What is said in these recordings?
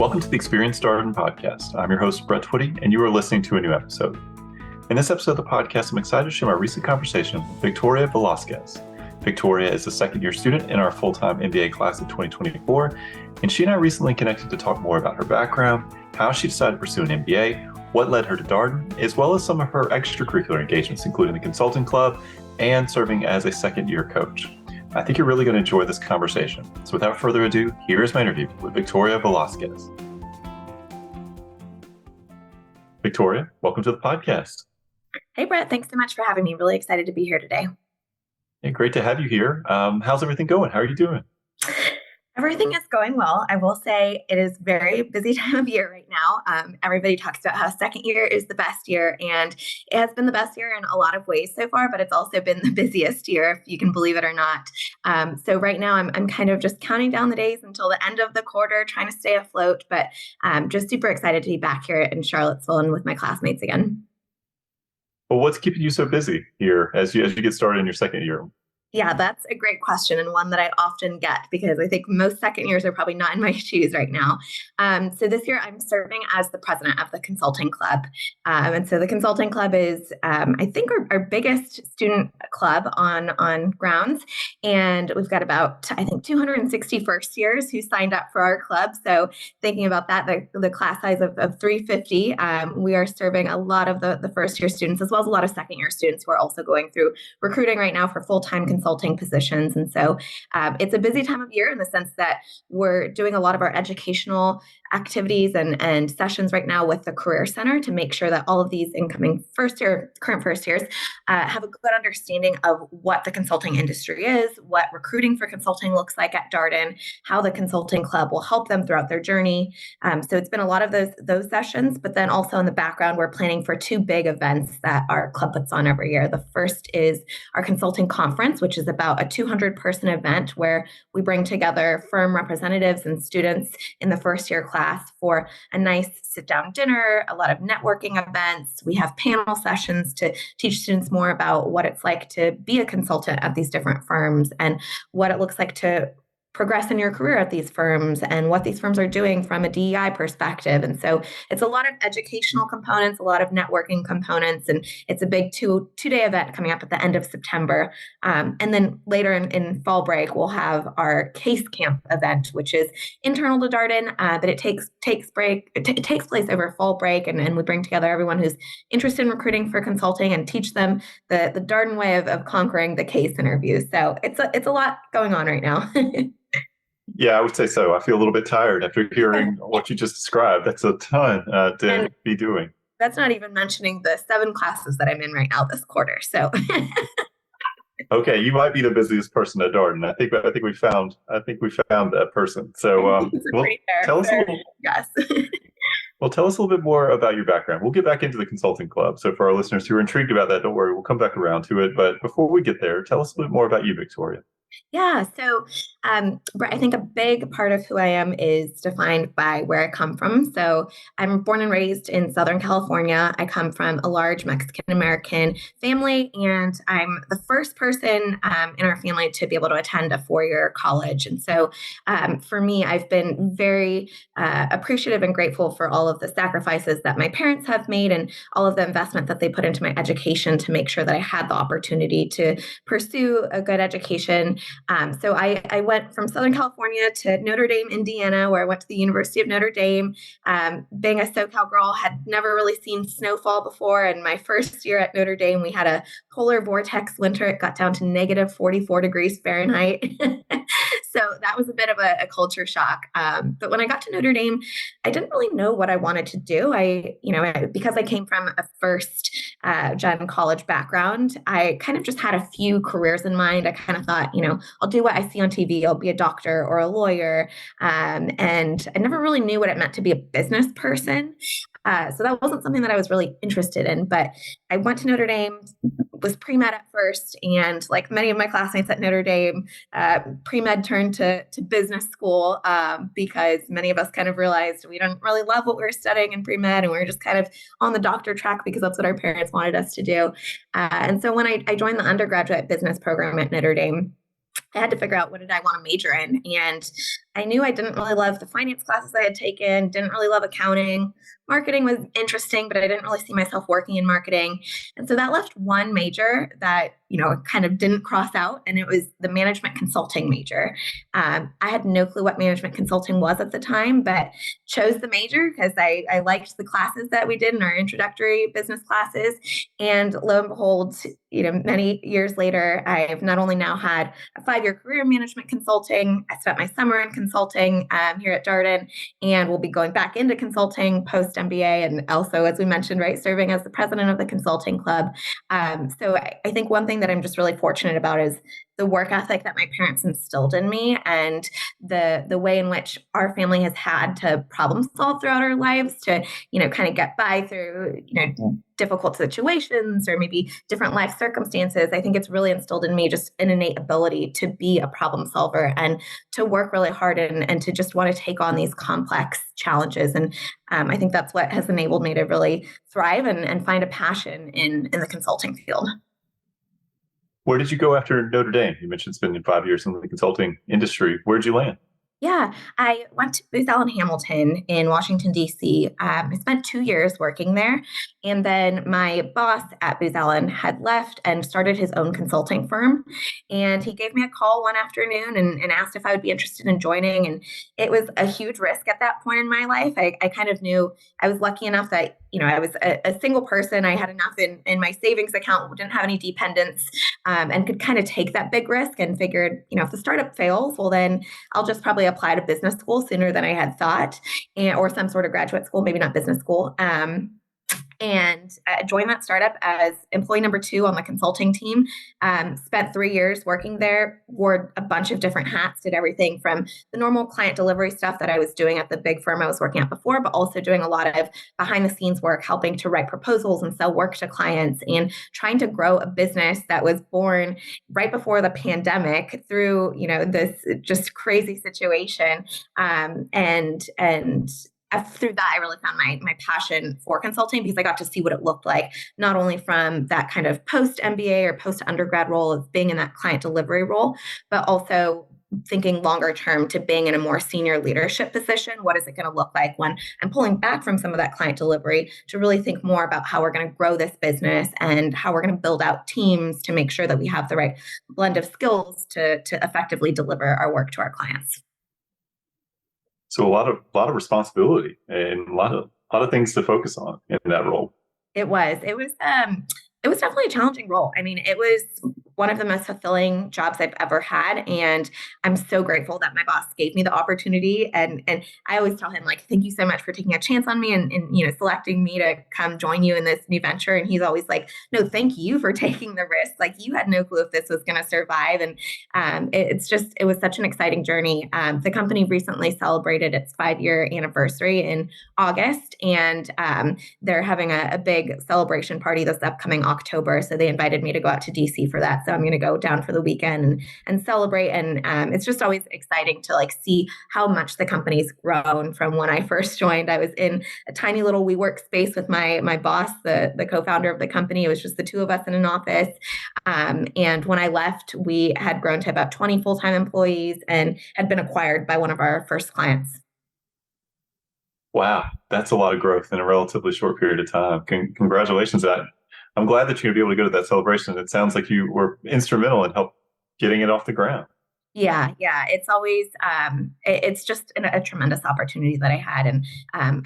Welcome to the Experience Darden podcast. I'm your host, Brett Twitty, and you are listening to a new episode. In this episode of the podcast, I'm excited to share my recent conversation with Victoria Velasquez. Victoria is a second-year student in our full-time MBA class of 2024, and she and I recently connected to talk more about her background, how she decided to pursue an MBA, what led her to Darden, as well as some of her extracurricular engagements, including the consulting club and serving as a second-year coach. I think you're really going to enjoy this conversation. So without further ado, here is my interview with Victoria Velasquez. Victoria, welcome to the podcast. Hey, Brett. Thanks so much for having me. Really excited to be here today. Yeah, great to have you here. How's everything going? How are you doing? Everything is going well. I will say it is very busy time of year right now. Everybody talks about how second year is the best year, and it has been the best year in a lot of ways so far, but it's also been the busiest year, if you can believe it or not. So right now I'm kind of just counting down the days until the end of the quarter, trying to stay afloat, but just super excited to be back here in Charlottesville and with my classmates again. Well, what's keeping you so busy here as you get started in your second year? Yeah, that's a great question, and one that I often get because I think most second years are probably not in my shoes right now. So this year I'm serving as the president of the consulting club. And so the consulting club is, I think, our biggest student club on grounds. And we've got about, I think, 260 first years who signed up for our club. So thinking about that, the class size of 350, we are serving a lot of the first year students, as well as a lot of second year students who are also going through recruiting right now for full-time consulting positions. And so it's a busy time of year in the sense that we're doing a lot of our educational activities and sessions right now with the Career Center to make sure that all of these incoming current first years have a good understanding of what the consulting industry is, what recruiting for consulting looks like at Darden, how the consulting club will help them throughout their journey. So it's been a lot of those sessions, but then also in the background, we're planning for two big events that our club puts on every year. The first is our consulting conference, which is about a 200-person event where we bring together firm representatives and students in the first year class for a nice sit-down dinner, a lot of networking events. We have panel sessions to teach students more about what it's like to be a consultant at these different firms and what it looks like to progress in your career at these firms and what these firms are doing from a DEI perspective. And so it's a lot of educational components, a lot of networking components, and it's a big two-day event coming up at the end of September. And then later in fall break, we'll have our Case Camp event, which is internal to Darden, but it takes place over fall break, and we bring together everyone who's interested in recruiting for consulting and teach them the Darden way of conquering the case interview. So it's a lot going on right now. Yeah, I would say so. I feel a little bit tired after hearing what you just described. That's a ton to be doing. That's not even mentioning the 7 classes that I'm in right now this quarter. So, okay, you might be the busiest person at Darden. I think we found that person. So, tell us a little. Yes. Well, tell us a little bit more about your background. We'll get back into the consulting club. So, for our listeners who are intrigued about that, don't worry, we'll come back around to it. But before we get there, tell us a bit more about you, Victoria. Yeah. So I think a big part of who I am is defined by where I come from. So I'm born and raised in Southern California. I come from a large Mexican-American family, and I'm the first person in our family to be able to attend a 4-year college. And so for me, I've been very appreciative and grateful for all of the sacrifices that my parents have made and all of the investment that they put into my education to make sure that I had the opportunity to pursue a good education. So I went from Southern California to Notre Dame, Indiana, where I went to the University of Notre Dame. Being a SoCal girl, had never really seen snowfall before. And my first year at Notre Dame, we had a polar vortex winter. It got down to negative 44 degrees Fahrenheit. So that was a bit of a culture shock. But when I got to Notre Dame, I didn't really know what I wanted to do. Because I came from a first gen college background, I kind of just had a few careers in mind. I kind of thought, I'll do what I see on TV. I'll be a doctor or a lawyer. And I never really knew what it meant to be a business person. So that wasn't something that I was really interested in, but I went to Notre Dame, was pre-med at first. And like many of my classmates at Notre Dame, pre-med turned to business school because many of us kind of realized we didn't really love what we were studying in pre-med, and we were just kind of on the doctor track because that's what our parents wanted us to do. And so when I joined the undergraduate business program at Notre Dame, I had to figure out what did I want to major in. And I knew I didn't really love the finance classes I had taken, didn't really love accounting. Marketing was interesting, but I didn't really see myself working in marketing. And so that left one major that, kind of didn't cross out, and it was the management consulting major. I had no clue what management consulting was at the time, but chose the major because I liked the classes that we did in our introductory business classes. And lo and behold, many years later, I've not only now had a 5-year career in management consulting, I spent my summer in consulting here at Darden, and we'll be going back into consulting post MBA, and also, as we mentioned, right, serving as the president of the consulting club. So I think one thing that I'm just really fortunate about is the work ethic that my parents instilled in me, and the way in which our family has had to problem solve throughout our lives to, kind of get by through, difficult situations or maybe different life circumstances. I think it's really instilled in me just an innate ability to be a problem solver and to work really hard and to just want to take on these complex challenges. And I think that's what has enabled me to really thrive and find a passion in the consulting field. Where did you go after Notre Dame? You mentioned spending 5 years in the consulting industry. Where did you land? Yeah, I went to Booz Allen Hamilton in Washington, D.C. I spent 2 years working there. And then my boss at Booz Allen had left and started his own consulting firm. And he gave me a call one afternoon and asked if I would be interested in joining. And it was a huge risk at that point in my life. I kind of knew I was lucky enough that, I was a single person. I had enough in my savings account, didn't have any dependents, and could kind of take that big risk and figured, if the startup fails, well, then I'll just probably apply to business school sooner than I had thought, or some sort of graduate school, maybe not business school. And joined that startup as employee number 2 on the consulting team. Spent 3 years working there, wore a bunch of different hats, did everything from the normal client delivery stuff that I was doing at the big firm I was working at before, but also doing a lot of behind the scenes work, helping to write proposals and sell work to clients and trying to grow a business that was born right before the pandemic through, this just crazy situation. And through that, I really found my passion for consulting because I got to see what it looked like, not only from that kind of post MBA or post undergrad role of being in that client delivery role, but also thinking longer term to being in a more senior leadership position. What is it going to look like when I'm pulling back from some of that client delivery to really think more about how we're going to grow this business and how we're going to build out teams to make sure that we have the right blend of skills to effectively deliver our work to our clients. So a lot of responsibility and a lot of things to focus on in that role. It was definitely a challenging role. I mean, it was one of the most fulfilling jobs I've ever had. And I'm so grateful that my boss gave me the opportunity. And I always tell him, thank you so much for taking a chance on me and selecting me to come join you in this new venture. And he's always like, no, thank you for taking the risk. You had no clue if this was going to survive. And it was such an exciting journey. The company recently celebrated its 5-year anniversary in August, and they're having a big celebration party this upcoming October. So they invited me to go out to DC for that. So I'm going to go down for the weekend and celebrate. And it's just always exciting to see how much the company's grown from when I first joined. I was in a tiny little WeWork space with my boss, the co-founder of the company. It was just the 2 of us in an office. And when I left, we had grown to about 20 full-time employees and had been acquired by one of our first clients. Wow, that's a lot of growth in a relatively short period of time. Congratulations. I'm glad that you're going to be able to go to that celebration. It sounds like you were instrumental in help getting it off the ground. Yeah. It's always, it's just a tremendous opportunity that I had. And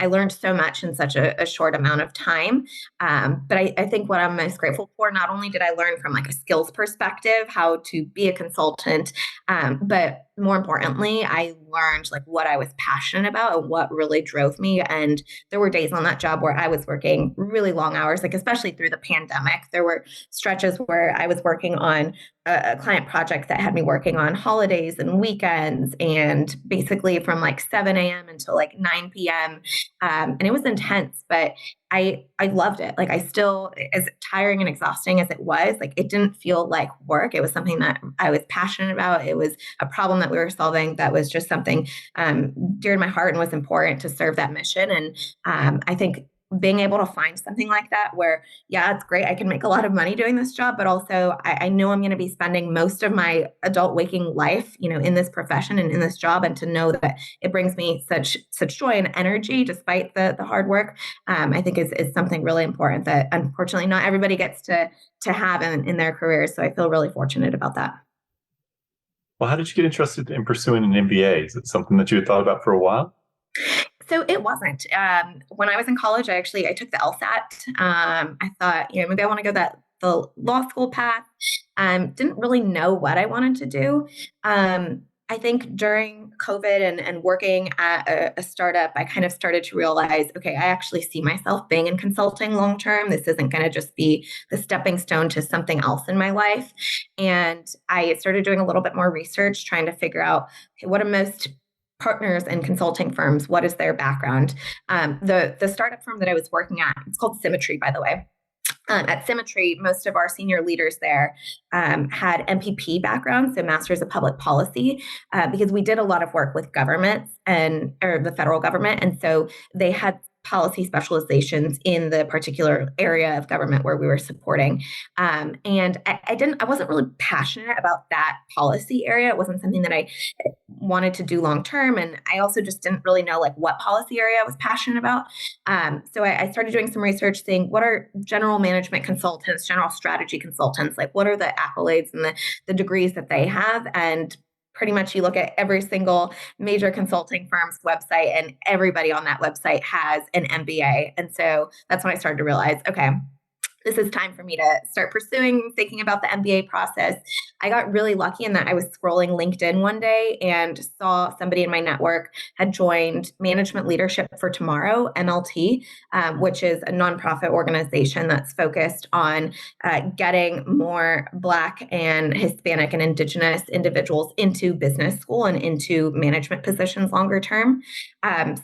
I learned so much in such a short amount of time. But I think what I'm most grateful for, not only did I learn from a skills perspective, how to be a consultant, but more importantly, I learned what I was passionate about and what really drove me. And there were days on that job where I was working really long hours, especially through the pandemic. There were stretches where I was working on a client project that had me working on holidays and weekends, and basically from 7 a.m. until 9 p.m. And it was intense, but I loved it. I still, as tiring and exhausting as it was, it didn't feel like work. It was something that I was passionate about. It was a problem that we were solving that was just something dear to my heart and was important to serve that mission. And I think being able to find something like that where, yeah, it's great. I can make a lot of money doing this job, but also I know I'm going to be spending most of my adult waking life, in this profession and in this job, and to know that it brings me such joy and energy despite the hard work, I think is something really important that unfortunately not everybody gets to have in their careers. So I feel really fortunate about that. Well, how did you get interested in pursuing an MBA? Is it something that you had thought about for a while? So it wasn't. When I was in college, I took the LSAT. I thought, maybe I want to go the law school path. Didn't really know what I wanted to do. I think during COVID and working at a startup, I kind of started to realize, okay, I actually see myself being in consulting long term. This isn't going to just be the stepping stone to something else in my life. And I started doing a little bit more research, trying to figure out, okay, what are most partners and consulting firms, what is their background? The startup firm that I was working at, it's called Symmetry, by the way. At Symmetry, most of our senior leaders there had MPP backgrounds, so Masters of Public Policy, because we did a lot of work with governments or the federal government, and so they had policy specializations in the particular area of government where we were supporting. And I wasn't really passionate about that policy area. It wasn't something that I wanted to do long term. And I also just didn't really know like what policy area I was passionate about. So I started doing some research, seeing what are general management consultants, general strategy consultants, like what are the accolades and the degrees that they have. And pretty much you look at every single major consulting firm's website, and everybody on that website has an MBA. And so that's when I started to realize, okay, this is time for me to start thinking about the MBA process. I got really lucky in that I was scrolling LinkedIn one day and saw somebody in my network had joined Management Leadership for Tomorrow, MLT, which is a nonprofit organization that's focused on getting more Black and Hispanic and Indigenous individuals into business school and into management positions longer term.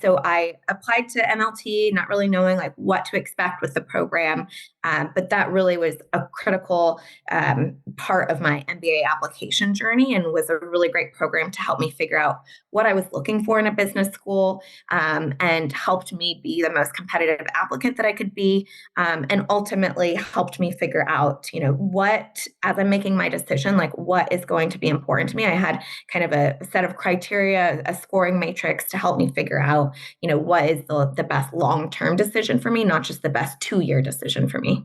So I applied to MLT, not really knowing like what to expect with the program. But that really was a critical part of my MBA application journey, and was a really great program to help me figure out what I was looking for in a business school, and helped me be the most competitive applicant that I could be, and ultimately helped me figure out, what, as I'm making my decision, like what is going to be important to me. I had kind of a set of criteria, a scoring matrix to help me figure out, what is the best long-term decision for me, not just the best 2-year decision for me.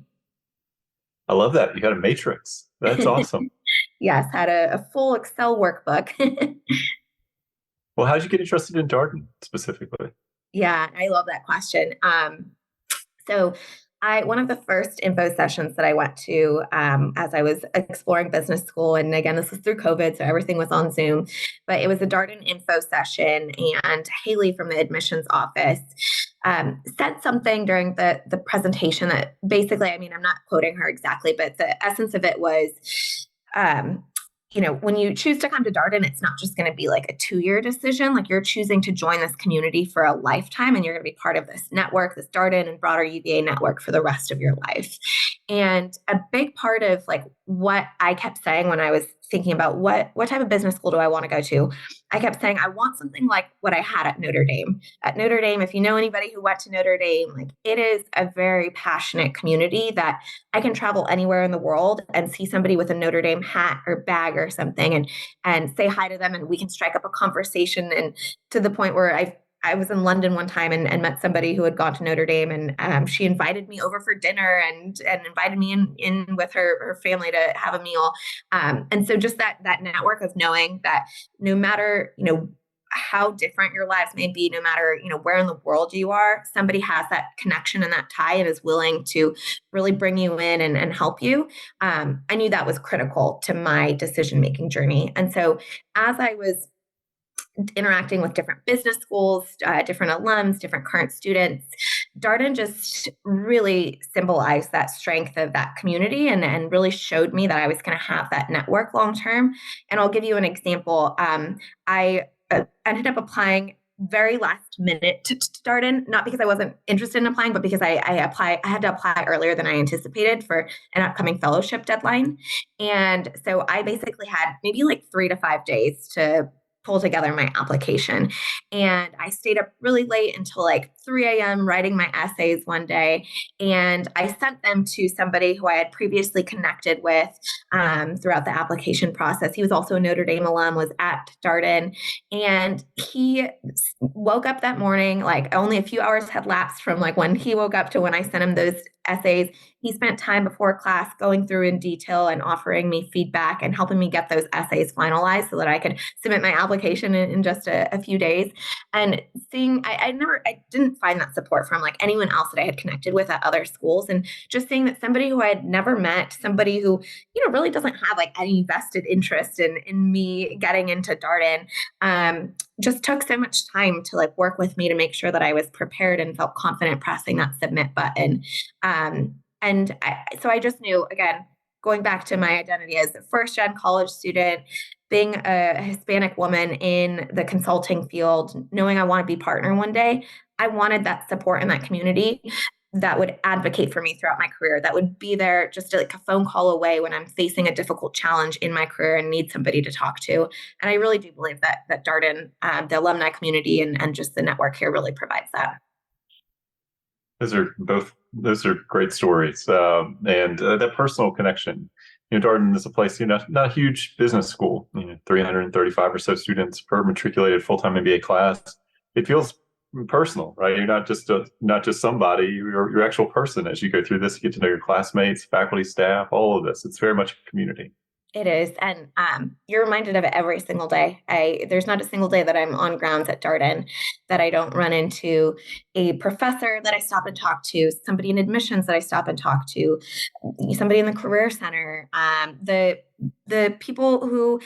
I love that. You got a matrix. That's awesome. Yes, had a full Excel workbook. Well, how did you get interested in Darden specifically? Yeah, I love that question. So one of the first info sessions that I went to as I was exploring business school, and again, this was through COVID, so everything was on Zoom, but it was a Darden info session, and Haley from the admissions office said something during the presentation that basically, I mean, I'm not quoting her exactly, but the essence of it was, when you choose to come to Darden, it's not just going to be like a 2-year decision. Like you're choosing to join this community for a lifetime, and you're going to be part of this network, this Darden and broader UVA network for the rest of your life. And a big part of like what I kept saying when I was thinking about what type of business school do I want to go to, I kept saying, I want something like what I had at Notre Dame. At Notre Dame, if you know anybody who went to Notre Dame, like it is a very passionate community that I can travel anywhere in the world and see somebody with a Notre Dame hat or bag or something, and say hi to them, and we can strike up a conversation. And to the point where I was in London one time and met somebody who had gone to Notre Dame, and she invited me over for dinner and invited me in with her family to have a meal. And so just that network of knowing that no matter, how different your lives may be, no matter, where in the world you are, somebody has that connection and that tie and is willing to really bring you in and help you. I knew that was critical to my decision-making journey. And so as I was interacting with different business schools, different alums, different current students, Darden just really symbolized that strength of that community, and really showed me that I was going to have that network long term. And I'll give you an example. I ended up applying very last minute to Darden, not because I wasn't interested in applying, but because I had to apply earlier than I anticipated for an upcoming fellowship deadline. And so I basically had maybe like 3 to 5 days to pull together my application. And I stayed up really late until like 3 a.m. writing my essays one day. And I sent them to somebody who I had previously connected with throughout the application process. He was also a Notre Dame alum, was at Darden. And he woke up that morning, like only a few hours had lapsed from like when he woke up to when I sent him those essays. He spent time before class going through in detail and offering me feedback and helping me get those essays finalized so that I could submit my application in just a few days. And seeing, I didn't find that support from like anyone else that I had connected with at other schools. And just seeing that somebody who I had never met, somebody who, really doesn't have like any vested interest in me getting into Darden, just took so much time to like work with me to make sure that I was prepared and felt confident pressing that submit button. So I just knew, again, going back to my identity as a first gen college student, being a Hispanic woman in the consulting field, knowing I want to be partner one day, I wanted that support in that community that would advocate for me throughout my career, that would be there just like a phone call away when I'm facing a difficult challenge in my career and need somebody to talk to. And I really do believe that Darden, the alumni community and just the network here really provides that. Those are great stories, and that personal connection. Darden is a place, not a huge business school. 335 or so students per matriculated full-time MBA class. It feels personal, right? You're not just somebody. You're your actual person. As you go through this, you get to know your classmates, faculty, staff, all of this. It's very much a community. It is. And you're reminded of it every single day. There's not a single day that I'm on grounds at Darden that I don't run into a professor that I stop and talk to, somebody in admissions that I stop and talk to, somebody in the career center, the people who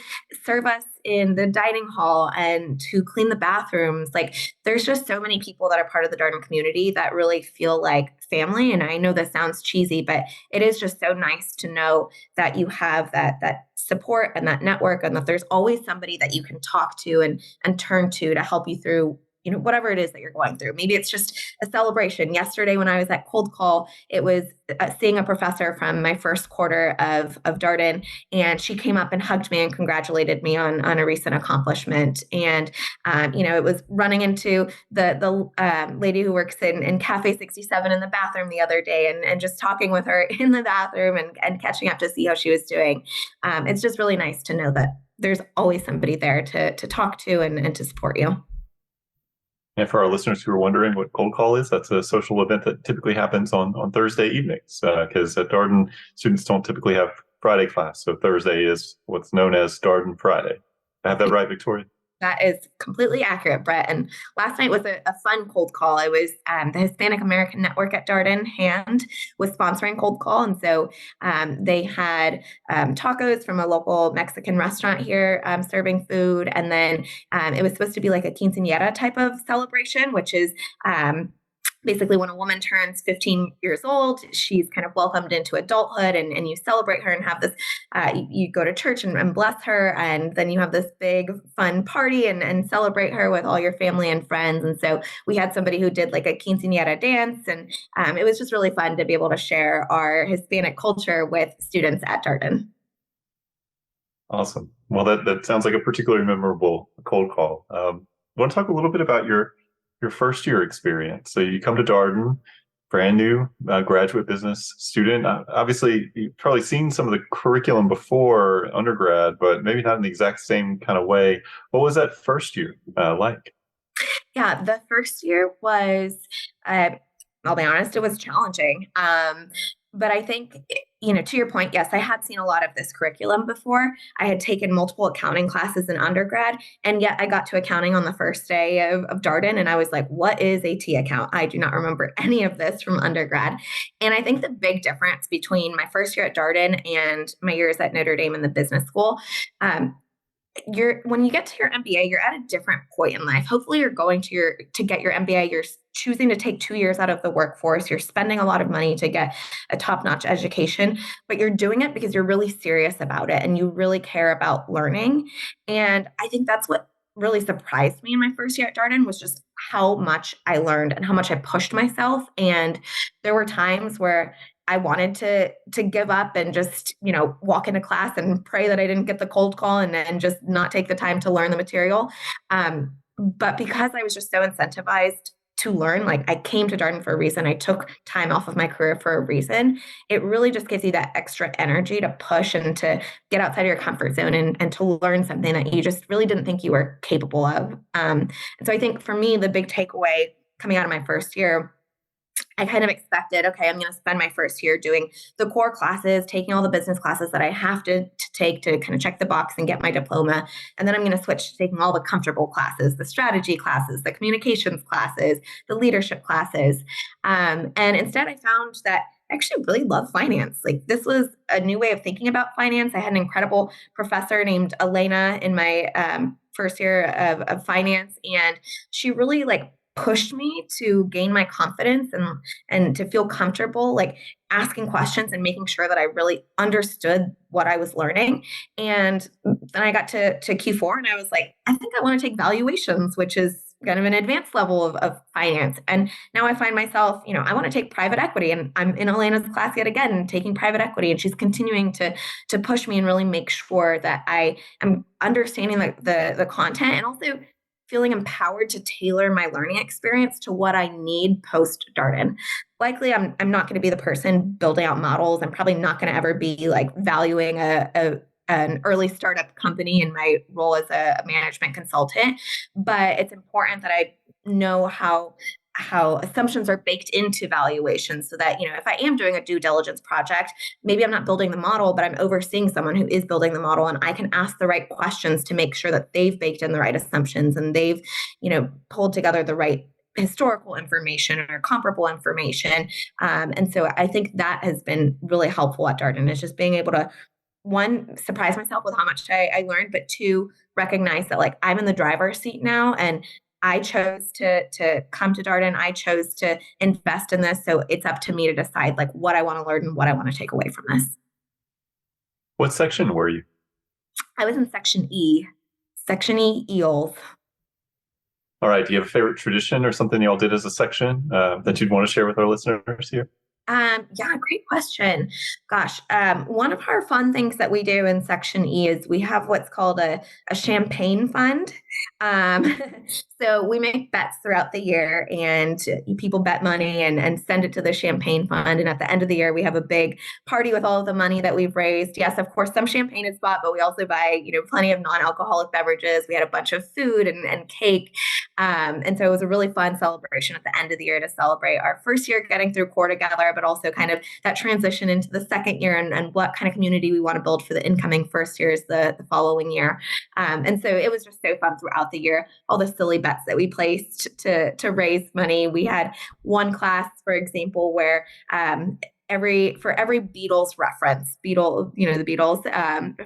serve us in the dining hall and who clean the bathrooms. Like there's just so many people that are part of the Darden community that really feel like family. And I know this sounds cheesy, but it is just so nice to know that you have that support and that network, and that there's always somebody that you can talk to and turn to help you through whatever it is that you're going through. Maybe it's just a celebration. Yesterday, when I was at Cold Call, it was seeing a professor from my first quarter of Darden, and she came up and hugged me and congratulated me on a recent accomplishment. And, it was running into the lady who works in Cafe 67 in the bathroom the other day and just talking with her in the bathroom and catching up to see how she was doing. It's just really nice to know that there's always somebody there to talk to and to support you. And for our listeners who are wondering what Cold Call is, that's a social event that typically happens on Thursday evenings, because at Darden, students don't typically have Friday class. So Thursday is what's known as Darden Friday. I have that right, Victoria? That is completely accurate, Brett. And last night was a fun cold call. It was the Hispanic American Network at Darden, HAND, was sponsoring Cold Call. And so they had tacos from a local Mexican restaurant here serving food. And then it was supposed to be like a quinceañera type of celebration, which is basically when a woman turns 15 years old, she's kind of welcomed into adulthood, and you celebrate her and have this, you go to church and bless her. And then you have this big fun party and celebrate her with all your family and friends. And so we had somebody who did like a quinceañera dance, and it was just really fun to be able to share our Hispanic culture with students at Darden. Awesome. Well, that sounds like a particularly memorable cold call. I want to talk a little bit about your first year experience. So you come to Darden, brand new graduate business student. Obviously, you've probably seen some of the curriculum before undergrad, but maybe not in the exact same kind of way. What was that first year like? Yeah, the first year was, I'll be honest, it was challenging. But I think, to your point, yes, I had seen a lot of this curriculum before. I had taken multiple accounting classes in undergrad, and yet I got to accounting on the first day of Darden, and I was like, what is a T account? I do not remember any of this from undergrad. And I think the big difference between my first year at Darden and my years at Notre Dame in the business school, when you get to your MBA, you're at a different point in life. Hopefully you're going to get your MBA. You're choosing to take 2 years out of the workforce. You're spending a lot of money to get a top-notch education, but you're doing it because you're really serious about it and you really care about learning. And I think that's what really surprised me in my first year at Darden was just how much I learned and how much I pushed myself. And there were times where I wanted to give up and just, walk into class and pray that I didn't get the cold call and just not take the time to learn the material. But because I was just so incentivized to learn, like I came to Darden for a reason. I took time off of my career for a reason. It really just gives you that extra energy to push and to get outside of your comfort zone and to learn something that you just really didn't think you were capable of. And so I think for me, the big takeaway coming out of my first year, I kind of expected, okay, I'm going to spend my first year doing the core classes, taking all the business classes that I have to take to kind of check the box and get my diploma. And then I'm going to switch to taking all the comfortable classes, the strategy classes, the communications classes, the leadership classes. And instead, I found that I actually really love finance. Like this was a new way of thinking about finance. I had an incredible professor named Elena in my first year of finance, and she really like pushed me to gain my confidence and to feel comfortable like asking questions and making sure that I really understood what I was learning. And then I got to Q4 and I was like, I think I want to take valuations, which is kind of an advanced level of finance. And now I find myself, I want to take private equity, and I'm in Elena's class yet again, taking private equity. And she's continuing to push me and really make sure that I am understanding the content and also feeling empowered to tailor my learning experience to what I need post Darden. Likely, I'm not going to be the person building out models. I'm probably not going to ever be like valuing an early startup company in my role as a management consultant. But it's important that I know how assumptions are baked into valuations so that, if I am doing a due diligence project, maybe I'm not building the model, but I'm overseeing someone who is building the model, and I can ask the right questions to make sure that they've baked in the right assumptions and they've, pulled together the right historical information or comparable information. And so I think that has been really helpful at Darden, is just being able to, one, surprise myself with how much I learned, but two, recognize that like I'm in the driver's seat now, and I chose to come to Darden. I chose to invest in this. So it's up to me to decide like what I want to learn and what I want to take away from this. What section were you? I was in section E, eels. All right. Do you have a favorite tradition or something y'all did as a section that you'd want to share with our listeners here? Yeah, great question. Gosh, one of our fun things that we do in Section E is we have what's called a champagne fund. So we make bets throughout the year, and people bet money and send it to the champagne fund. And at the end of the year, we have a big party with all of the money that we've raised. Yes, of course, some champagne is bought, but we also buy, plenty of non-alcoholic beverages. We had a bunch of food and cake. And so it was a really fun celebration at the end of the year to celebrate our first year getting through core together, but also kind of that transition into the second year and what kind of community we want to build for the incoming first years the following year. And so it was just so fun throughout the year, all the silly bets that we placed to raise money. We had one class, for example, where for every Beatles reference, the Beatles,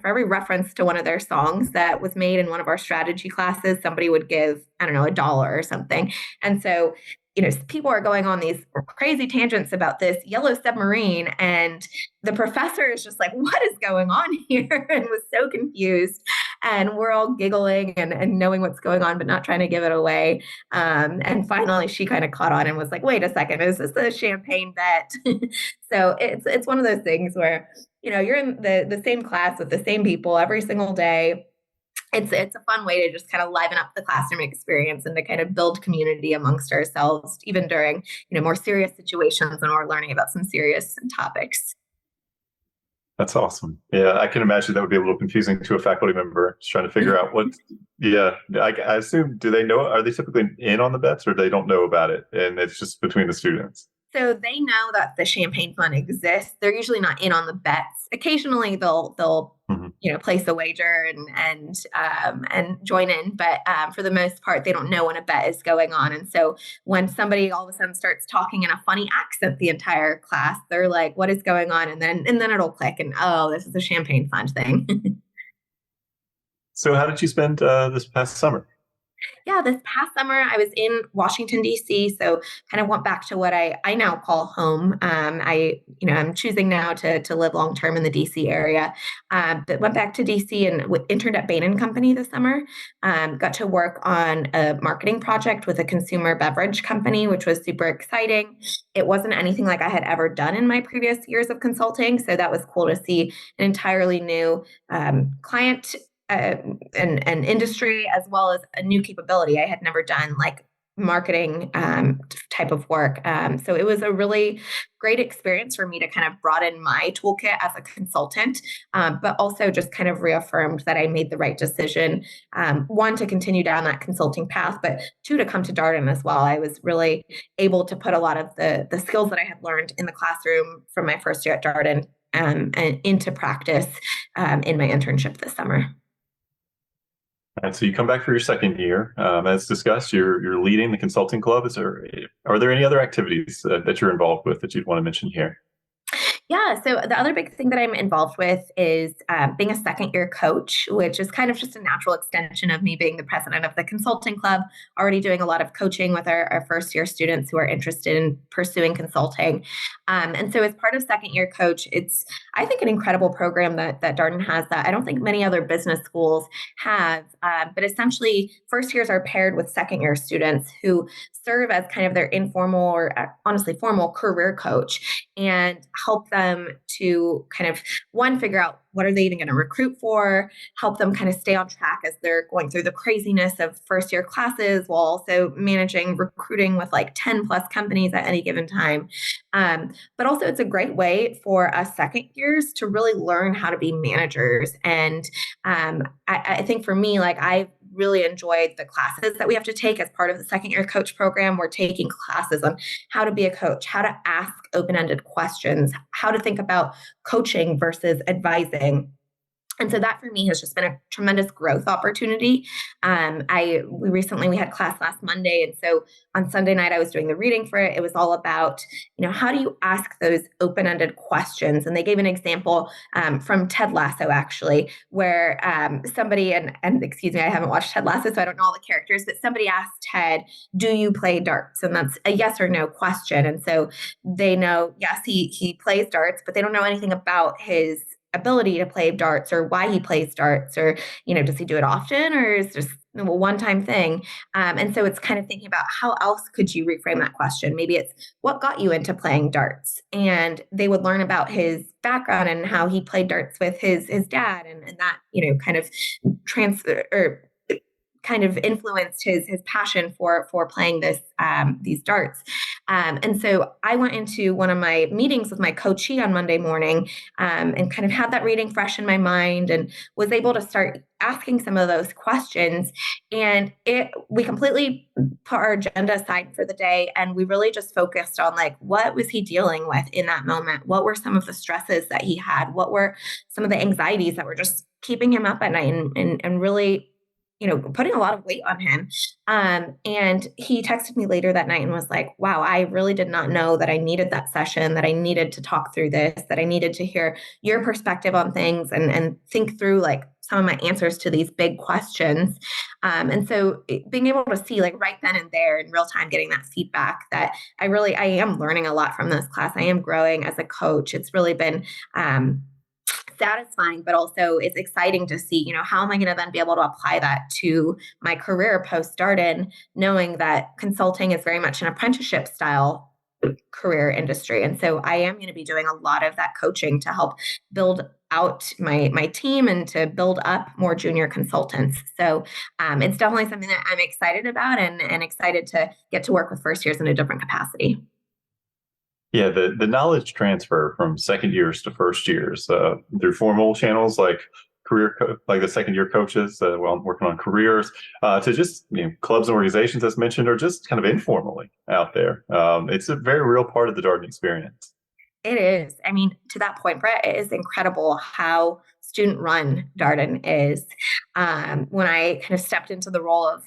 for every reference to one of their songs that was made in one of our strategy classes, somebody would give, I don't know, $1 or something. And so, people are going on these crazy tangents about this yellow submarine, and the professor is just like, what is going on here? And was so confused. And we're all giggling and knowing what's going on, but not trying to give it away. And finally, she kind of caught on and was like, wait a second, is this a champagne bet? So it's one of those things where, you're in the same class with the same people every single day. It's a fun way to just kind of liven up the classroom experience and to kind of build community amongst ourselves, even during, more serious situations when we're learning about some serious topics. That's awesome. Yeah, I can imagine that would be a little confusing to a faculty member just trying to figure out what. Yeah, I assume, do they know? Are they typically in on the bets, or they don't know about it, and it's just between the students? So they know that the champagne fund exists. They're usually not in on the bets. Occasionally, they'll place a wager and join in, but for the most part, they don't know when a bet is going on. And so when somebody all of a sudden starts talking in a funny accent the entire class, they're like, "What is going on?" And then it'll click, and oh, this is a champagne fund thing. So, how did you spend this past summer? Yeah, this past summer I was in Washington D.C., so kind of went back to what I now call home. I'm choosing now to live long term in the D.C. area, but went back to D.C. and interned at Bain and Company this summer. Got to work on a marketing project with a consumer beverage company, which was super exciting. It wasn't anything like I had ever done in my previous years of consulting, so that was cool to see an entirely new client an industry as well as a new capability. I had never done like marketing type of work. So it was a really great experience for me to kind of broaden my toolkit as a consultant, but also just kind of reaffirmed that I made the right decision. One, to continue down that consulting path, but two, to come to Darden as well. I was really able to put a lot of the skills that I had learned in the classroom from my first year at Darden and into practice in my internship this summer. And so you come back for your second year. As discussed, you're leading the consulting club. Are there any other activities that you're involved with that you'd want to mention here? Yeah. So the other big thing that I'm involved with is being a second year coach, which is kind of just a natural extension of me being the president of the consulting club, already doing a lot of coaching with our first year students who are interested in pursuing consulting. And so as part of second year coach, it's, I think, an incredible program that Darden has that I don't think many other business schools have. But essentially, first years are paired with second year students who serve as kind of their informal or honestly formal career coach and help them to kind of one, figure out what are they even going to recruit for, help them kind of stay on track as they're going through the craziness of first year classes while also managing recruiting with like 10 plus companies at any given time. But also it's a great way for us second years to really learn how to be managers. And I think for me, like I really enjoyed the classes that we have to take as part of the second year coach program. We're taking classes on how to be a coach, how to ask open-ended questions, how to think about coaching versus advising. And so that for me has just been a tremendous growth opportunity. We had class last Monday, and so on Sunday night I was doing the reading for it. It was all about, how do you ask those open-ended questions? And they gave an example from Ted Lasso, actually, where somebody and excuse me, I haven't watched Ted Lasso, so I don't know all the characters, but somebody asked Ted, "Do you play darts?" And that's a yes or no question. And so they know, yes, he plays darts, but they don't know anything about his ability to play darts or why he plays darts or does he do it often or is just a one-time thing. And so it's kind of thinking about how else could you reframe that question. Maybe it's what got you into playing darts, and they would learn about his background and how he played darts with his dad, and that kind of transfer or kind of influenced his passion for playing these darts. And so I went into one of my meetings with my coachee on Monday morning and kind of had that reading fresh in my mind and was able to start asking some of those questions. And we completely put our agenda aside for the day, and we really just focused on like, what was he dealing with in that moment? What were some of the stresses that he had? What were some of the anxieties that were just keeping him up at night and really putting a lot of weight on him. And he texted me later that night and was like, wow, I really did not know that I needed that session, that I needed to talk through this, that I needed to hear your perspective on things and think through like some of my answers to these big questions. And so being able to see like right then and there in real time, getting that feedback that I am learning a lot from this class. I am growing as a coach. It's really been, satisfying, but also it's exciting to see, how am I going to then be able to apply that to my career post Darden, knowing that consulting is very much an apprenticeship style career industry. And so I am going to be doing a lot of that coaching to help build out my team and to build up more junior consultants. So it's definitely something that I'm excited about and excited to get to work with first years in a different capacity. Yeah, the knowledge transfer from second years to first years through formal channels like like the second year coaches, working on careers, to just clubs and organizations as mentioned, or just kind of informally out there. It's a very real part of the Darden experience. It is. I mean, to that point, Brett, it is incredible how student run Darden is. When I kind of stepped into the role of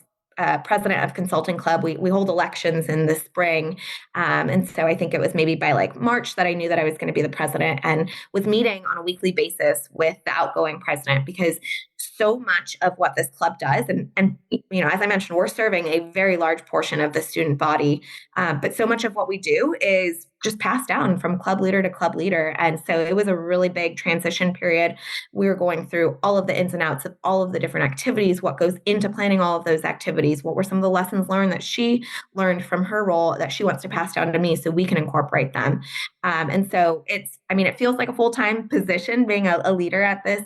president of consulting club. We hold elections in the spring. And so I think it was maybe by like March that I knew that I was going to be the president, and was meeting on a weekly basis with the outgoing president, because so much of what this club does, and as I mentioned, we're serving a very large portion of the student body, but so much of what we do is just passed down from club leader to club leader. And so it was a really big transition period. We were going through all of the ins and outs of all of the different activities, what goes into planning all of those activities, what were some of the lessons learned that she learned from her role that she wants to pass down to me so we can incorporate them. And so it feels like a full-time position being a leader at this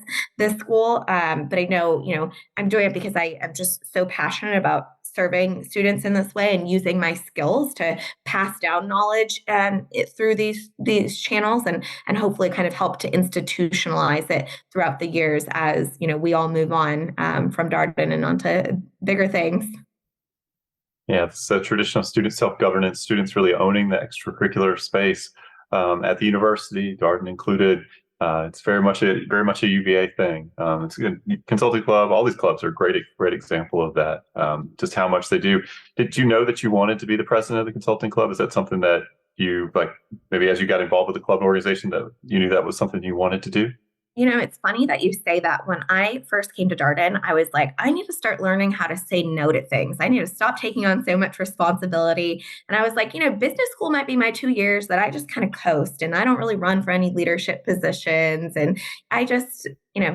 school. But I know, I'm doing it because I am just so passionate about serving students in this way and using my skills to pass down knowledge through these channels, and hopefully kind of help to institutionalize it throughout the years as we all move on from Darden and onto bigger things. Yeah, it's a tradition of student self-governance, students really owning the extracurricular space at the university, Darden included. It's very much a UVA thing. It's a consulting club. All these clubs are a great example of that. Just how much they do. Did you know that you wanted to be the president of the consulting club? Is that something that you maybe as you got involved with the club organization that you knew that was something you wanted to do? It's funny that you say that. When I first came to Darden, I was like, I need to start learning how to say no to things. I need to stop taking on so much responsibility. And I was like, business school might be my 2 years that I just kind of coast, and I don't really run for any leadership positions. And I just,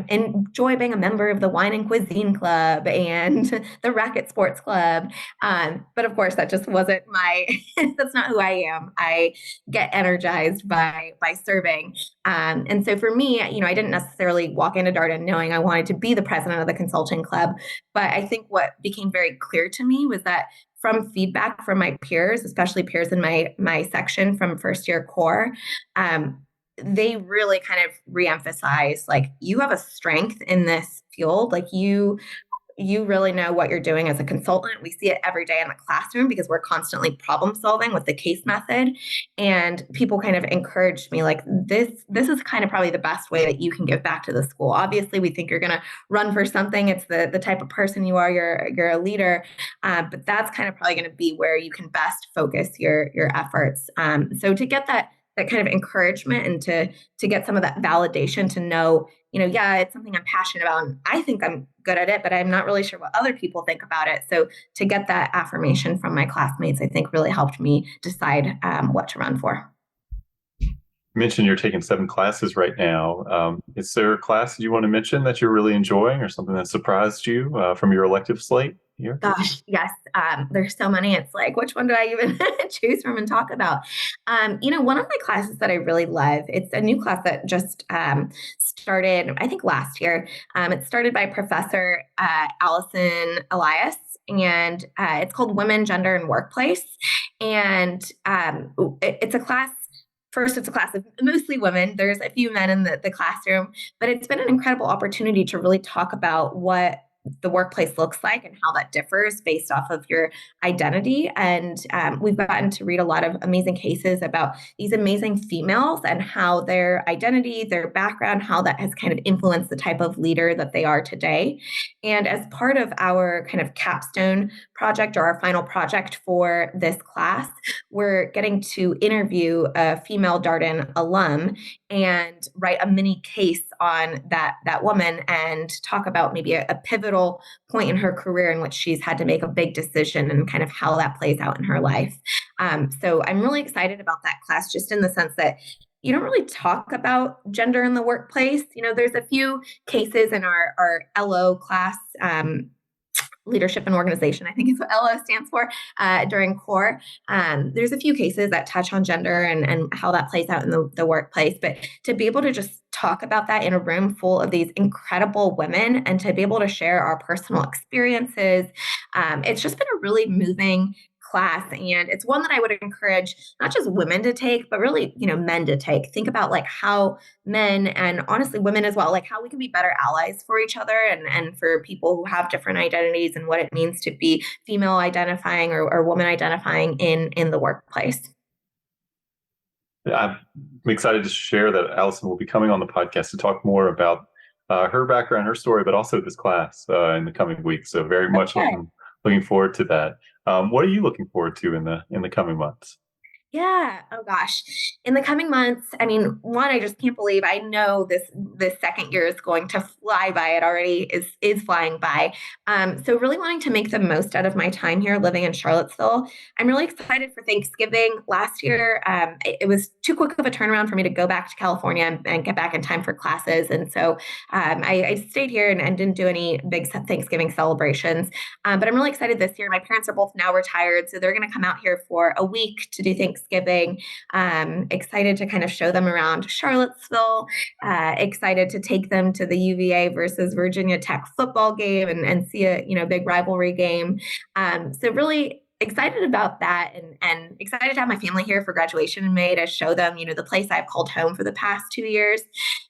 enjoy being a member of the wine and cuisine club and the racket sports club. But of course, that just wasn't that's not who I am. I get energized by serving. And so for me, I didn't necessarily walk into Darden knowing I wanted to be the president of the consulting club. But I think what became very clear to me was that from feedback from my peers, especially peers in my section from first year core, they really kind of reemphasize, like, you have a strength in this field. Like you really know what you're doing as a consultant. We see it every day in the classroom because we're constantly problem solving with the case method. And people kind of encouraged me, like, this is kind of probably the best way that you can give back to the school. Obviously, we think you're going to run for something. It's the type of person you are. You're a leader, but that's kind of probably going to be where you can best focus your efforts. So to get that kind of encouragement and to get some of that validation to know, yeah, it's something I'm passionate about and I think I'm good at it, but I'm not really sure what other people think about it. So to get that affirmation from my classmates, I think really helped me decide what to run for. You mentioned you're taking 7 classes right now. Is there a class you want to mention that you're really enjoying, or something that surprised you from your elective slate here? Gosh, yes. There's so many. It's like, which one do I even choose from and talk about? One of my classes that I really love, it's a new class that just started, I think, last year. It started by Professor Allison Elias, and it's called Women, Gender, and Workplace. And it's a class. First, it's a class of mostly women. There's a few men in the classroom, but it's been an incredible opportunity to really talk about what the workplace looks like and how that differs based off of your identity. And we've gotten to read a lot of amazing cases about these amazing females and how their identity, their background, how that has kind of influenced the type of leader that they are today. And as part of our kind of capstone project, or our final project for this class, we're getting to interview a female Darden alum and write a mini case on that woman and talk about maybe a pivotal point in her career in which she's had to make a big decision and kind of how that plays out in her life. So I'm really excited about that class, just in the sense that you don't really talk about gender in the workplace. There's a few cases in our LO class, leadership and organization, I think is what LO stands for, during core. There's a few cases that touch on gender and how that plays out in the workplace. But to be able to just talk about that in a room full of these incredible women and to be able to share our personal experiences, it's just been a really moving class. And it's one that I would encourage not just women to take, but really, men to take. Think about like how men, and honestly women as well, like how we can be better allies for each other and for people who have different identities, and what it means to be female identifying or woman identifying in the workplace. I'm excited to share that Allison will be coming on the podcast to talk more about her background, her story, but also this class in the coming weeks. So very much looking forward to that. What are you looking forward to in the coming months? Yeah. Oh gosh. In the coming months, I mean, one, I just can't believe I know this second year is going to fly by. It already is flying by. So really wanting to make the most out of my time here living in Charlottesville. I'm really excited for Thanksgiving. Last year, it was too quick of a turnaround for me to go back to California and get back in time for classes. And so I stayed here and didn't do any big Thanksgiving celebrations. But I'm really excited this year. My parents are both now retired, so they're going to come out here for a week to do Thanksgiving. Excited to kind of show them around Charlottesville. Excited to take them to the UVA versus Virginia Tech football game and see a big rivalry game. So really excited about that and excited to have my family here for graduation in May to show them, the place I've called home for the past 2 years.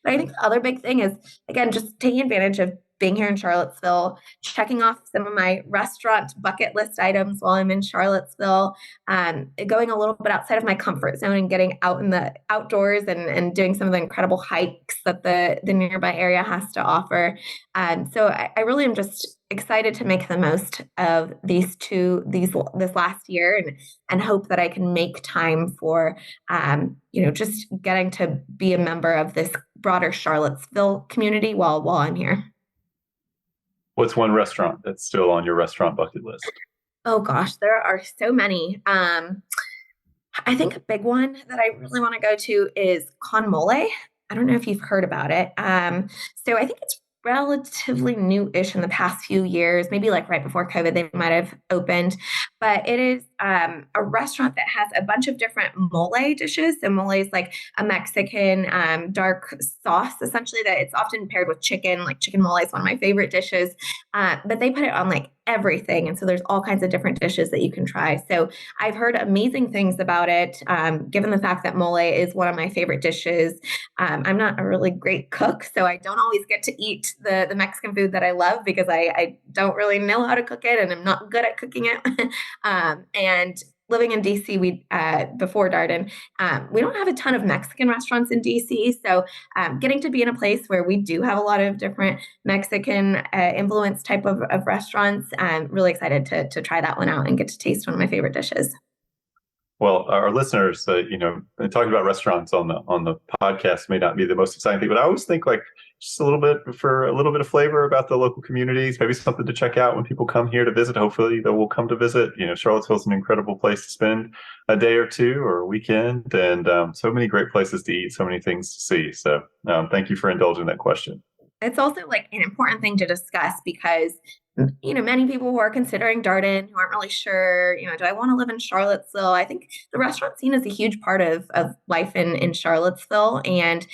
But I think the other big thing is, again, just taking advantage of being here in Charlottesville, checking off some of my restaurant bucket list items while I'm in Charlottesville, going a little bit outside of my comfort zone and getting out in the outdoors and doing some of the incredible hikes that the nearby area has to offer. So I really am just excited to make the most of this last year and hope that I can make time for, just getting to be a member of this broader Charlottesville community while I'm here. What's one restaurant that's still on your restaurant bucket list? Oh gosh, there are so many. I think a big one that I really want to go to is Con Mole. I don't know if you've heard about it. So I think it's relatively new-ish in the past few years, maybe like right before COVID, they might have opened. But it is a restaurant that has a bunch of different mole dishes. So mole is like a Mexican dark sauce, essentially, that it's often paired with chicken. Like chicken mole is one of my favorite dishes. But they put it on like everything. And so there's all kinds of different dishes that you can try. So I've heard amazing things about it, given the fact that mole is one of my favorite dishes. I'm not a really great cook, so I don't always get to eat the Mexican food that I love because I don't really know how to cook it and I'm not good at cooking it. And living in DC, before Darden, we don't have a ton of Mexican restaurants in DC. So getting to be in a place where we do have a lot of different Mexican influence type of restaurants, I'm really excited to try that one out and get to taste one of my favorite dishes. Well, our listeners, talking about restaurants on the podcast may not be the most exciting thing, but I always think like just a little bit of flavor about the local communities, maybe something to check out when people come here to visit. Hopefully they will come to visit. Charlottesville's an incredible place to spend a day or two or a weekend, and so many great places to eat, so many things to see. So thank you for indulging that question. It's also like an important thing to discuss because many people who are considering Darden who aren't really sure, do I want to live in Charlottesville? I think the restaurant scene is a huge part of life in Charlottesville. And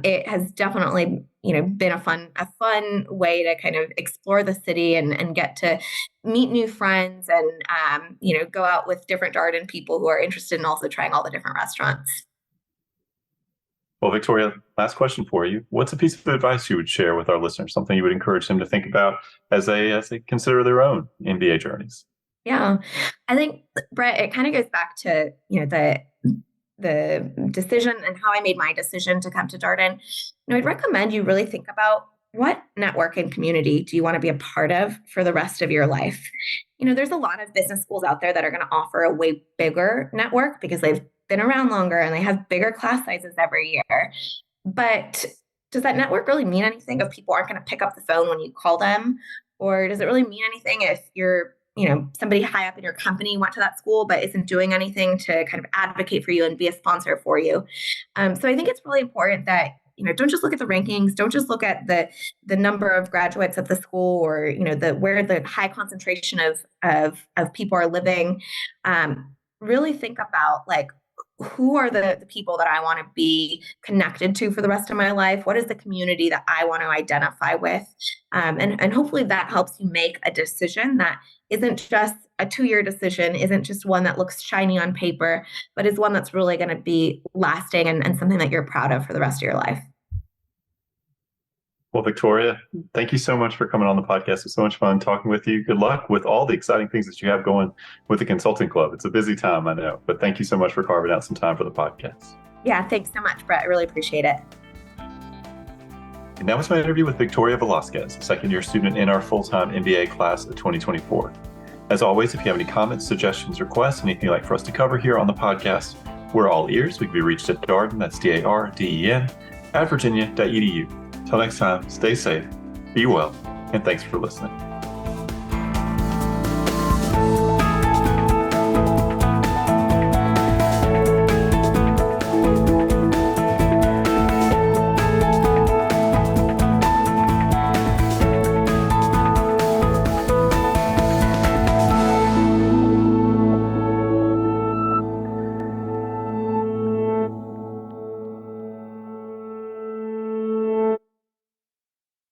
it has definitely, been a fun way to kind of explore the city and get to meet new friends and, go out with different Darden people who are interested in also trying all the different restaurants. Well, Victoria, last question for you. What's a piece of advice you would share with our listeners, something you would encourage them to think about as they consider their own MBA journeys? Yeah, I think, Brett, it kind of goes back to, the decision and how I made my decision to come to Darden. I'd recommend you really think about what network and community do you want to be a part of for the rest of your life? There's a lot of business schools out there that are going to offer a way bigger network because they've been around longer and they have bigger class sizes every year. But does that network really mean anything if people aren't going to pick up the phone when you call them? Or does it really mean anything if you're, somebody high up in your company went to that school but isn't doing anything to kind of advocate for you and be a sponsor for you? So I think it's really important that don't just look at the rankings. Don't just look at the number of graduates at the school or where the high concentration of people are living. Really think about like, who are the people that I want to be connected to for the rest of my life? What is the community that I want to identify with? And hopefully that helps you make a decision that isn't just a 2-year decision, isn't just one that looks shiny on paper, but is one that's really going to be lasting and something that you're proud of for the rest of your life. Well, Victoria, thank you so much for coming on the podcast. It was so much fun talking with you. Good luck with all the exciting things that you have going with the Consulting Club. It's a busy time, I know, but thank you so much for carving out some time for the podcast. Yeah, thanks so much, Brett. I really appreciate it. And that was my interview with Victoria Velasquez, a second-year student in our full-time MBA class of 2024. As always, if you have any comments, suggestions, requests, anything you'd like for us to cover here on the podcast, we're all ears. We can be reached at Darden, that's DARDEN, @virginia.edu. Till next time, stay safe, be well, and thanks for listening.